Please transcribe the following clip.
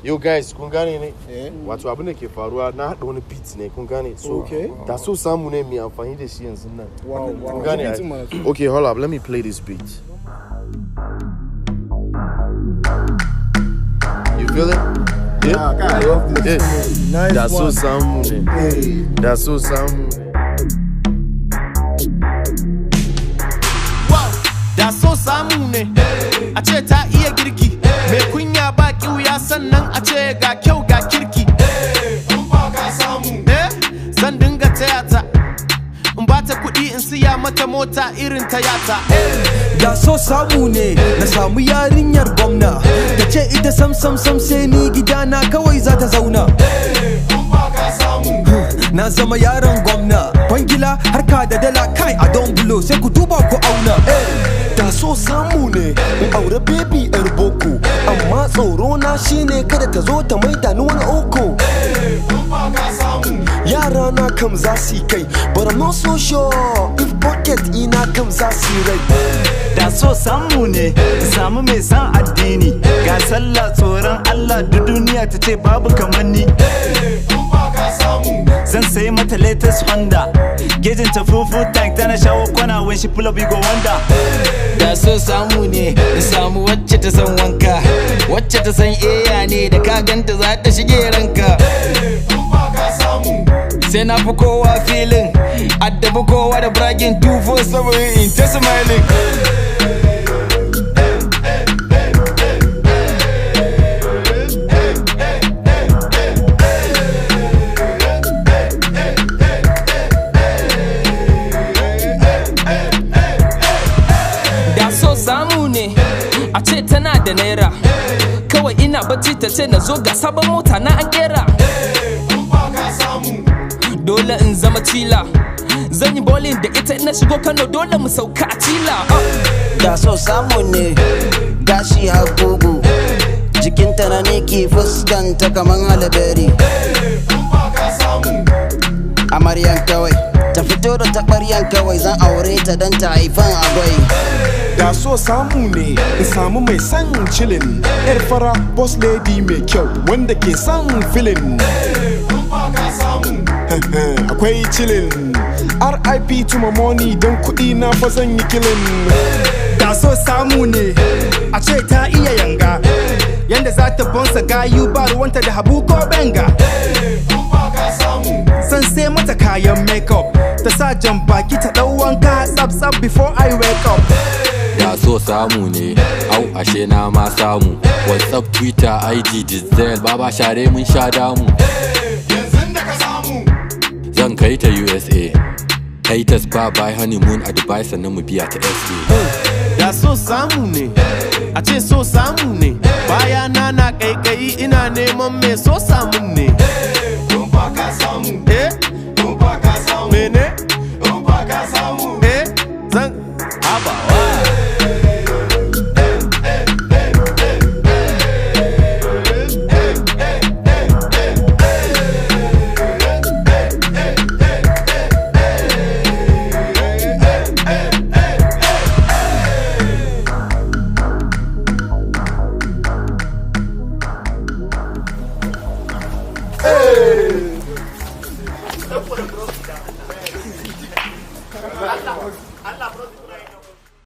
Yo guys, kun gane ne? Wato abin da ke faruwa na hada wani beat ne, kun gane? So da so samu ne mi amfani da shi yanzu nan. Wow. Kun gane? Okay, hold up. Let me play this beat. You feel it? Yeah, I love this. Nice. That's so Samu ne. That's so Samu. Wow, that's so Samu ne. A ce ta iya girki. Me kunya ba kiwuya sannan a ce ga kyau ga kirki. In ba ka samu. Zan dinga taya ta. In ba ta kuɗi in siya mata mota irin ta yata. Da so samu ne na samu yarinyar gwamna. Ta ce ita sam sai ni gidana kawai za ta zauna. In ba ka samu. Na zama yaron gwamna. Bangila harka da dala kai a don bulo sai ku duba ku auna. Da so samu ne in aure baby yar boko, amma tsoro na shine kada ta zo ta maida ni wani oko. In ba ka samu. Yara na kam za su kai, but I'm not so sure if pocket ina kam za su rai. Da so samu ne samu mai san addini, ga sallah tsoron Allah duk duniya ta ce babu kamar ni. In ba ka samu. Zan sayi mata latest Honda, gejin ta fufu tank tana shawo kwana when she pull up you go wonder. Da so samu ne samu wacce ta san wanka, wacce ta san eya ne da ka ganta za ta shige ranka. In ba ka samu. Sai na fi kowa filin, addabi kowa da bragging 247 in ta smiling. Samu ne a ce tana da naira, kawai ina bacci ta ce na zo ga sabon mota na an kera. In ba ka samu. Dole in zama cila, zan yi bowling da ita ina shigo Kano dole mu sauka a cila. Da so samu ne gashi har gugu, jikinta na niki fuskanta kaman halaberi. In ba ka samu. Amaryan kawai ta fito da taɓaryan kawai zan aure ta don ta haifan agwai. Da so samu ne in samu mai san chillin, yar fara boss lady mai kyau wanda ke san filin. In ba ka samu. Akwai chillin, RIP to my money don kuɗi na fa zan yi killing. Da so samu ne a ce ta iya yanga, yanda za ta bonsa gayu ba ruwanta da habu ko benga. In ba ka samu. San sai mata kayan makeup, ta sa jan baki ta ɗau wanka tsab before I wake up. Da so samu ne, au ashe na ma samu. WhatsApp, Twitter, IG, Dizel, baba share mun sha damu. Yanzu da ka samu. Zan kai ta USA, haters bye honeymoon a Dubai sannan mu biya ta SA. Da so samu ne, a ce so samu ne. Baya na kaikayi ina neman me so samun ne. In ba ka samu.